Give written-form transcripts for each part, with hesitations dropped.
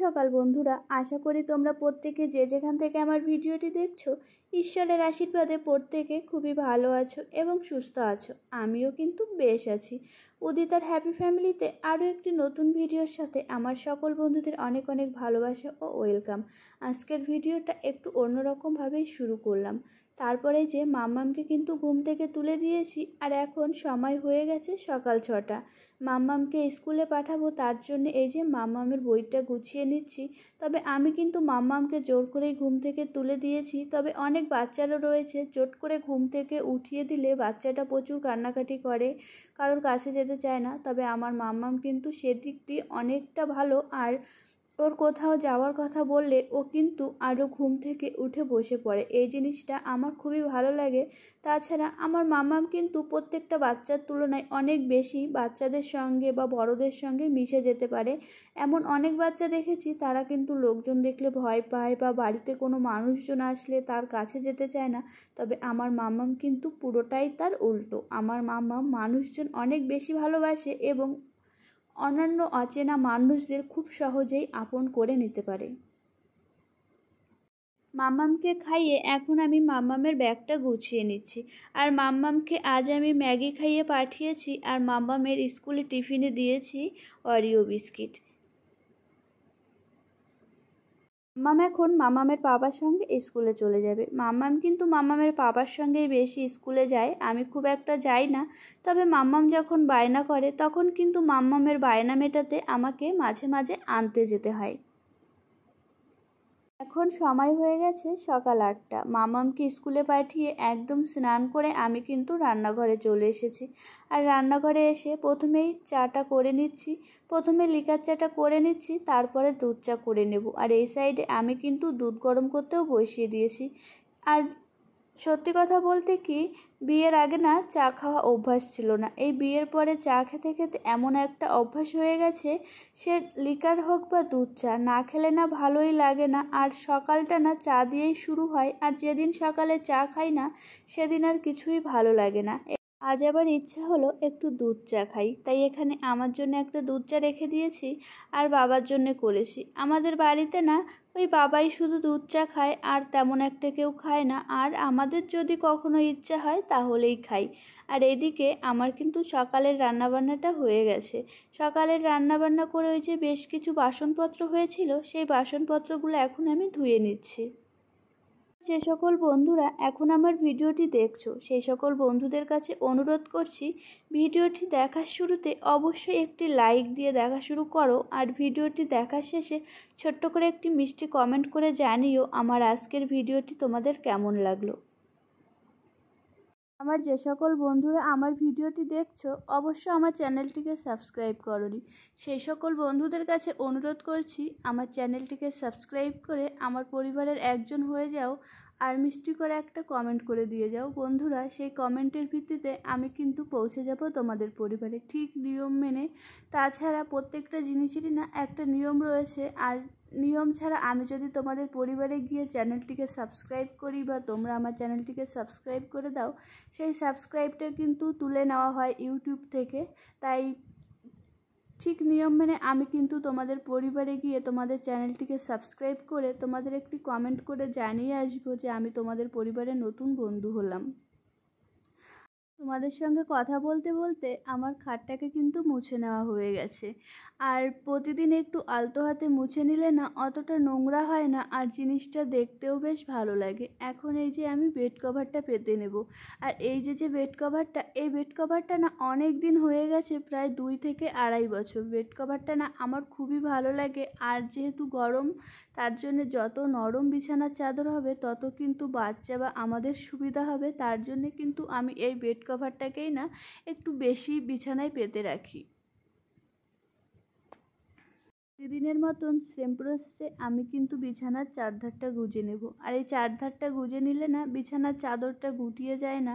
সকাল বন্ধুরা, আশা করি তোমরা প্রত্যেকে যে যেখান থেকে আমার ভিডিওটি দেখছো ঈশ্বরের আশীর্বাদে প্রত্যেকে খুবই ভালো আছো এবং সুস্থ আছো। আমিও কিন্তু বেশ আছি। উদিতার হ্যাপি ফ্যামিলিতে আরও একটি নতুন ভিডিওর সাথে আমার সকল বন্ধুদের অনেক অনেক ভালোবাসা ও ওয়েলকাম। আজকের ভিডিওটা একটু অন্যরকমভাবেই শুরু করলাম। তারপরে যে মাম্মামকে কিন্তু ঘুম থেকে তুলে দিয়েছি আর এখন সময় হয়ে গেছে সকাল 6টা। মাম্মামকে স্কুলে পাঠাবো, তার জন্য এই যে মাম্মামের বইটা গুছিয়ে নিচ্ছি। তবে আমি কিন্তু মাম্মামকে জোর করেই ঘুম থেকে তুলে দিয়েছি। তবে অনেক বাচ্চারও রয়েছে জোর করে ঘুম থেকে উঠিয়ে দিলে বাচ্চাটা প্রচুর কান্নাকাটি করে, কারোর কাছে যেতে চায় না। তবে আমার মাম্মাম কিন্তু সেদিক দিয়ে অনেকটা ভালো, আর ওর কোথাও যাওয়ার কথা বললে ও কিন্তু আরও ঘুম থেকে উঠে বসে পড়ে। এই জিনিসটা আমার খুবই ভালো লাগে। তাছাড়া আমার মাম্মাম কিন্তু প্রত্যেকটা বাচ্চার তুলনায় অনেক বেশি বাচ্চাদের সঙ্গে বা বড়দের সঙ্গে মিশে যেতে পারে। এমন অনেক বাচ্চা দেখেছি তারা কিন্তু লোকজন দেখলে ভয় পায় বা বাড়িতে কোনো মানুষজন আসলে তার কাছে যেতে চায় না। তবে আমার মাম্মাম কিন্তু পুরোটাই তার উল্টো। আমার মাম্মাম মানুষজন অনেক বেশি ভালোবাসে এবং অন্যান্য অচেনা মানুষদের খুব সহজেই আপন করে নিতে পারে। মাম্মামকে খাইয়ে এখন আমি মাম্মামের ব্যাগটা গুছিয়ে নিচ্ছি। আর মাম্মামকে আজ আমি ম্যাগি খাইয়ে পাঠিয়েছি আর মাম্মামের স্কুলে টিফিনে দিয়েছি অরিও বিস্কিট। মাম্মাম এখন মাম্মামের বাবার সঙ্গে স্কুলে চলে যাবে। মাম্মাম কিন্তু মাম্মামের বাবার সঙ্গেই বেশি স্কুলে যায়, আমি খুব একটা যাই না। তবে মাম্মাম যখন বায়না করে তখন কিন্তু মাম্মামের বায়না মেটাতে আমাকে মাঝে মাঝে আনতে যেতে হয়। এখন সময় হয়ে গেছে সকাল 8টা। মাম্মামকে স্কুলে পাঠিয়ে একদম স্নান করে আমি কিন্তু রান্নাঘরে চলে এসেছি। আর রান্নাঘরে এসে প্রথমেই চাটা করে নিচ্ছি। প্রথমে লিকার চাটা করে নিচ্ছি, তারপরে দুধ চা করে নেব। আর এই সাইডে আমি কিন্তু দুধ গরম করতেও বসিয়ে দিয়েছি। আর সত্যি কথা বলতে কি, বিয়ের আগে না চা খাওয়া অভ্যাস ছিল না। এই বিয়ের পরে চা খেতে খেতে এমন একটা অভ্যাস হয়ে গেছে, সে লিকার হোক বা দুধ চা না খেলে না ভালোই লাগে না। আর সকালটা না চা দিয়েই শুরু হয়, আর যেদিন সকালে চা খাই না সেদিন আর কিছুই ভালো লাগে না। আজ আবার ইচ্ছা হলো একটু দুধ চা খাই, তাই এখানে আমার জন্য একটা দুধ চা রেখে দিয়েছি আর বাবার জন্য করেছি। আমাদের বাড়িতে না ওই বাবাই শুধু দুধ চা খায়, আর তেমন একটা কেউ খায় না। আর আমাদের যদি কখনো ইচ্ছা হয় তাহলেই খাই। আর এদিকে আমার কিন্তু সকালের রান্নাবান্নাটা হয়ে গেছে। সকালের রান্নাবান্না করে ওই যে বেশ কিছু বাসনপত্র হয়েছিল, সেই বাসনপত্রগুলো এখন আমি ধুয়ে নিচ্ছি। যে সকল বন্ধুরা এখন আমার ভিডিওটি দেখছো সেই সকল বন্ধুদের কাছে অনুরোধ করছি, ভিডিওটি দেখার শুরুতে অবশ্যই একটি লাইক দিয়ে দেখা শুরু করো। আর ভিডিওটি দেখার শেষে ছোট্ট করে একটি মিষ্টি কমেন্ট করে জানিও আমার আজকের ভিডিওটি তোমাদের কেমন লাগলো। আমার যে সকল বন্ধুরা আমার ভিডিওটি দেখছো অবশ্যই আমার চ্যানেলটিকে সাবস্ক্রাইব করোনি, সেই সকল বন্ধুদের কাছে অনুরোধ করছি আমার চ্যানেলটিকে সাবস্ক্রাইব করে আমার পরিবারের একজন হয়ে যাও। আর মিষ্টি করে একটা কমেন্ট করে দিয়ে যাও বন্ধুরা, সেই কমেন্টের ভিত্তিতে আমি কিন্তু পৌঁছে যাব তোমাদের পরিবারে ঠিক নিয়ম মেনে। তাছাড়া প্রত্যেকটা জিনিসেরই না একটা নিয়ম রয়েছে, আর নিয়ম ছাড়া আমি যদি তোমাদের পরিবারে গিয়ে চ্যানেলটিকে সাবস্ক্রাইব করি বা তোমরা আমার চ্যানেলটিকে সাবস্ক্রাইব করে দাও, সেই সাবস্ক্রাইবটা কিন্তু তুলে নেওয়া হয় ইউটিউব থেকে। তাই ঠিক নিয়ম মেনে আমি কিন্তু তোমাদের পরিবারে গিয়ে তোমাদের চ্যানেলটিকে সাবস্ক্রাইব করে তোমাদের একটি কমেন্ট করে জানিয়ে আসবো যে আমি তোমাদের পরিবারের নতুন বন্ধু হলাম। তোমাদের সঙ্গে কথা বলতে বলতে আমার খাটটাকে কিন্তু মুছে নেওয়া হয়ে গেছে। আর প্রতিদিন একটু আলতো হাতে মুছে নিলে না অতটা নোংরা হয় না, আর জিনিসটা দেখতেও বেশ ভালো লাগে। এখন এই যে আমি বেড কভারটা পেতে নেব। আর এই যে বেড কভারটা, এই বেড কভারটা না অনেক দিন হয়ে গেছে, প্রায় 2 থেকে 2.5 বছর। বেড কভারটা না আমার খুবই ভালো লাগে। আর যেহেতু গরম, তার জন্য যত নরম বিছানার চাদর হবে তত কিন্তু বাচ্চা বা আমাদের সুবিধা হবে। তার জন্য কিন্তু আমি এই বেড কভারটাকেই না একটু বেশি বিছানায় পেতে রাখি। প্রতিদিনের মতন সেম প্রসেসে আমি কিন্তু বিছানার চারধারটা গুজে নেব। আর এই চারধারটা গুজে নিলে না বিছানার চাদরটা গুটিয়ে যায় না,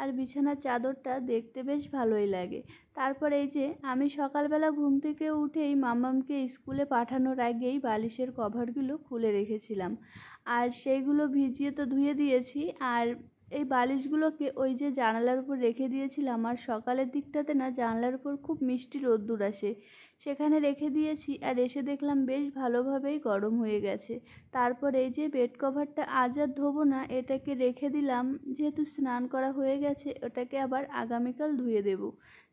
আর বিছানার চাদরটা দেখতে বেশ ভালোই লাগে। তারপর এই যে আমি সকালবেলা ঘুম থেকে উঠেই মাম্মামকে স্কুলে পাঠানোর আগেই বালিশের কভারগুলো খুলে রেখেছিলাম, আর সেইগুলো ভিজিয়ে তো ধুয়ে দিয়েছি। আর এই বালিশগুলোকে ওই যে জানালার উপর রেখে দিয়েছিলাম, আর সকালের দিকটাতে না জানালার উপর খুব মিষ্টি রোদ্দুর আসে, সেখানে রেখে দিয়েছি। আর এসে দেখলাম বেশ ভালোভাবেই গরম হয়ে গেছে। তারপর এই যে বেড কভারটা আজ আর ধোবো না, এটাকে রেখে দিলাম, যেহেতু স্নান করা হয়ে গেছে ওটাকে আবার আগামীকাল ধুয়ে দেব।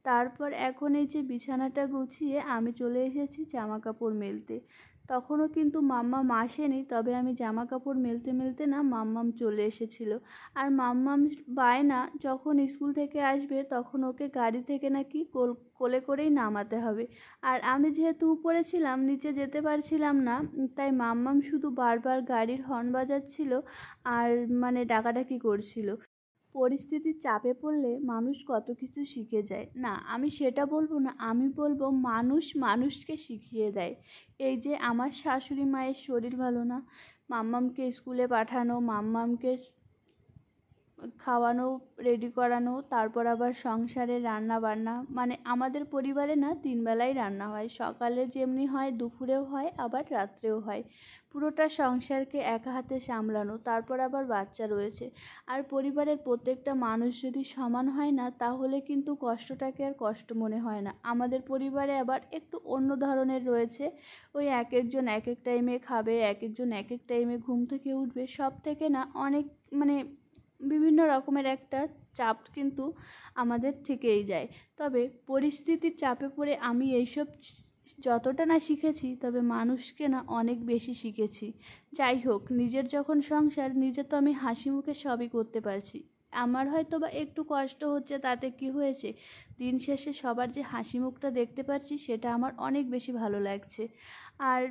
তারপর এখন এই যে বিছানাটা গুছিয়ে আমি চলে এসেছি জামা কাপড় মেলতে। তখনও কিন্তু মাম্মাম আসেনি, তবে আমি জামা কাপড় মেলতে মেলতে না মাম্মাম চলে এসেছিলো। আর মাম্মাম বায়না যখন স্কুল থেকে আসবে তখন ওকে গাড়ি থেকে নাকি কোলে করেই নামাতে হবে। আর আমি যেহেতু উপরে ছিলাম, নিচে যেতে পারছিলাম না, তাই মাম্মাম শুধু বারবার গাড়ির হর্ন বাজাচ্ছিল আর মানে ডাকাডাকি করছিল। পরিস্থিতির চাপে পড়লে মানুষ কত কিছু শিখে যায়। না, আমি সেটা বলবো না, আমি বলবো মানুষ মানুষকে শিখিয়ে দেয়। এই যে আমার শাশুড়ি মায়ের শরীর ভালো না, মাম্মামকে স্কুলে পাঠানো, মাম্মামকে খাওয়ানো, রেডি করানো, তারপর আবার সংসারে রান্না বান্না, মানে আমাদের পরিবারে না 3 বেলাই রান্না হয়। সকালে যেমনি হয়, দুপুরেও হয়, আবার রাত্রেও হয়। পুরোটা সংসারকে একা হাতে সামলানো, তারপর আবার বাচ্চা রয়েছে। আর পরিবারের প্রত্যেকটা মানুষ যদি সমান হয় না, তাহলে কিন্তু কষ্টটাকে আর কষ্ট মনে হয় না। আমাদের পরিবারে আবার একটু অন্য ধরনের রয়েছে। ওই এক একজন এক এক টাইমে খাবে, এক একজন এক এক টাইমে ঘুম থেকে উঠবে, সব থেকে না অনেক মানে বিভিন্ন রকমের একটা চাপ কিন্তু আমাদের থেকেই যায়। তবে পরিস্থিতির চাপে পড়ে আমি এইসব যতটা না শিখেছি, তবে মানুষকে না অনেক বেশি শিখেছি। যাই হোক, নিজের যখন সংসার, নিজে তো আমি হাসি মুখে সবই করতে পারছি। আমার হয়তো বা একটু কষ্ট হচ্ছে, তাতে কি হয়েছে, দিন শেষে সবার যে হাসি মুখটা দেখতে পাচ্ছি সেটা আমার অনেক বেশি ভালো লাগছে। আর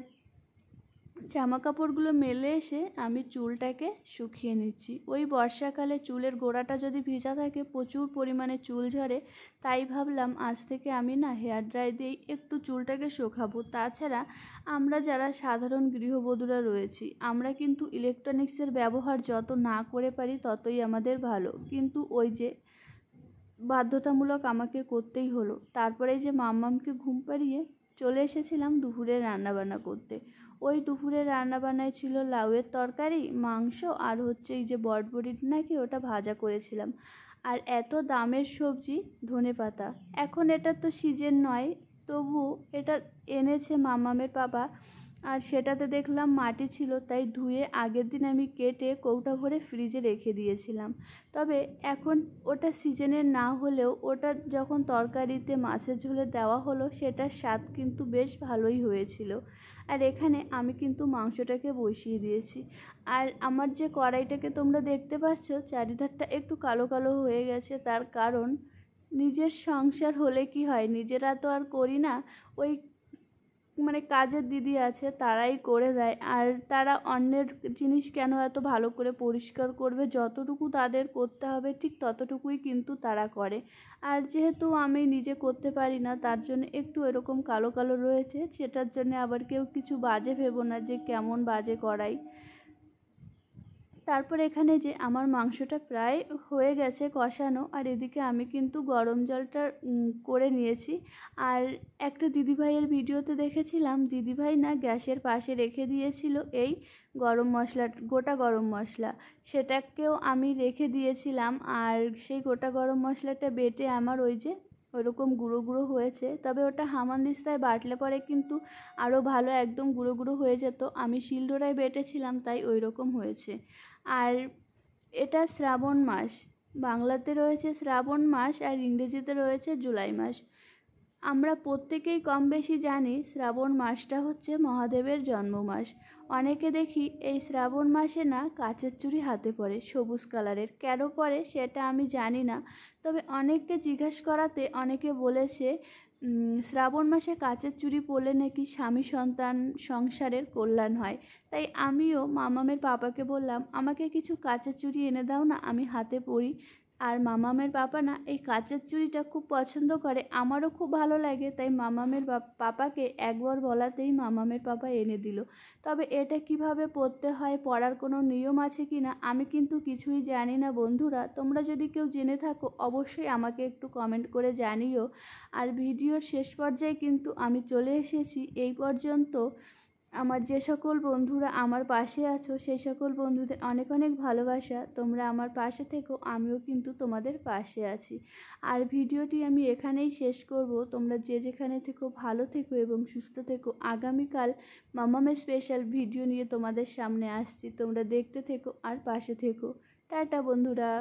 জামা কাপড়গুলো মেলে এসে আমি চুলটাকে শুকিয়ে নিচ্ছি। ওই বর্ষাকালে চুলের গোড়াটা যদি ভেজা থাকে প্রচুর পরিমাণে চুল ঝরে, তাই ভাবলাম আজ থেকে আমি না হেয়ার ড্রাই দিয়েই একটু চুলটাকে শুকাবো। তাছাড়া আমরা যারা সাধারণ গৃহবধূরা রয়েছি, আমরা কিন্তু ইলেকট্রনিক্সের ব্যবহার যত না করে পারি ততই আমাদের ভালো, কিন্তু ওই যে বাধ্যতামূলক আমাকে করতেই হলো। তারপরে যে মাম্মামকে ঘুম পাড়িয়ে চলে এসেছিলাম দুপুরে রান্নাবান্না করতে। ওই দুপুরে রান্নাবান্নায় ছিল লাউয়ের তরকারি, মাংস, আর হচ্ছে এই যে বটবটি নাকি ওটা ভাজা করেছিলাম। আর এত দামের সবজি ধনেপাতা, এখন এটা তো সিজন নয়, তবু এটা এনেছে মাম্মামের বাবা। আর সেটাতে দেখলাম মাটি ছিল, তাই ধুয়ে আগের দিন আমি কেটে কৌটা ভরে ফ্রিজে রেখে দিয়েছিলাম। তবে এখন ওটা সিজনের না হলেও ওটা যখন তরকারিতে মাছের ঝোলে দেওয়া হলো, সেটার স্বাদ কিন্তু বেশ ভালোই হয়েছিল। আর এখানে আমি কিন্তু মাংসটাকে বসিয়ে দিয়েছি। আর আমার যে কড়াইটাকে তোমরা দেখতে পাচ্ছ চারিধারটা একটু কালো কালো হয়ে গেছে, তার কারণ নিজের সংসার হলে কি হয়, নিজেরা তো আর করি না, ওই মানে কাজের দিদি আছে তারাই করে দেয়। আর তারা অন্যের জিনিস কেন এত ভালো করে পরিষ্কার করবে, যতটুকু তাদের করতে হবে ঠিক ততটুকুই কিন্তু তারা করে। আর যেহেতু আমি নিজে করতে পারি না, তার জন্য একটু এরকম কালো কালো রয়েছে। সেটার জন্য আবার কেউ কিছু বাজে ভেবো না যে কেমন বাজে কড়াই। তারপর এখানে যে আমার মাংসটা প্রায় হয়ে গেছে কষানো, আর এদিকে আমি কিন্তু গরম জলটা করে নিয়েছি। আর একটা দিদিভাইয়ের ভিডিওতে দেখেছিলাম, দিদিভাই না গ্যাসের পাশে রেখে দিয়েছিল এই গরম মশলা, গোটা গরম মশলা, সেটাকেও আমি রেখে দিয়েছিলাম। আর সেই গোটা গরম মশলাটা বেটে আমার ওই যে ওরকম গুঁড়ো গুঁড়ো হয়েছে। তবে ওটা হামানদিস্তায় বাটলে পরে কিন্তু আরও ভালো একদম গুঁড়ো গুঁড়ো হয়ে যেত, আমি শিলনোড়ায় বেটেছিলাম তাই ওই রকম হয়েছে। আর এটা শ্রাবণ মাস, বাংলাতে রয়েছে শ্রাবণ মাস আর ইংরেজিতে রয়েছে জুলাই মাস। আমরা প্রত্যেকেই কম বেশি জানি শ্রাবণ মাসটা হচ্ছে মহাদেবের জন্ম মাস। অনেকে দেখি এই শ্রাবণ মাসে না কাচের চুড়ি হাতে পরে সবুজ কালারের, কেন পরে সেটা আমি জানি না। তবে অনেককে জিজ্ঞেস করাতে অনেকে বলেছে শ্রাবণ মাসে কাচের চুড়ি পরলে নাকি স্বামী সন্তান সংসারের কল্যাণ হয়। তাই আমিও মামামের পাপাকে বললাম আমাকে কিছু কাচের চুড়ি এনে দাও না, আমি হাতে পরি। আর মামামের পাপা না এই কাচের চুড়িটা খুব পছন্দ করে, আমারও খুব ভালো লাগে, তাই মামামের পাপাকে একবার বলাতেই মামামের পাপা এনে দিল। তবে এটা কিভাবে পরতে হয়, পরার কোনো নিয়ম আছে কি না আমি কিন্তু কিছুই জানি না। বন্ধুরা, তোমরা যদি কেউ জেনে থাকো অবশ্যই আমাকে একটু কমেন্ট করে জানিও। আর ভিডিওর শেষ পর্যায়ে কিন্তু আমি চলে এসেছি, এই পর্যন্ত আমার যে সকল বন্ধুরা আমার পাশে আছো সেই সকল বন্ধুদের অনেক অনেক ভালোবাসা। তোমরা আমার পাশে থেকো, আমিও কিন্তু তোমাদের পাশে আছি। আর ভিডিওটি আমি এখানেই শেষ করব। তোমরা যে যেখানে থেকো ভালো থেকো এবং সুস্থ থেকো। আগামীকাল মামামের স্পেশাল ভিডিও নিয়ে তোমাদের সামনে আসছি। তোমরা দেখতে থেকো আর পাশে থেকো। টাটা বন্ধুরা।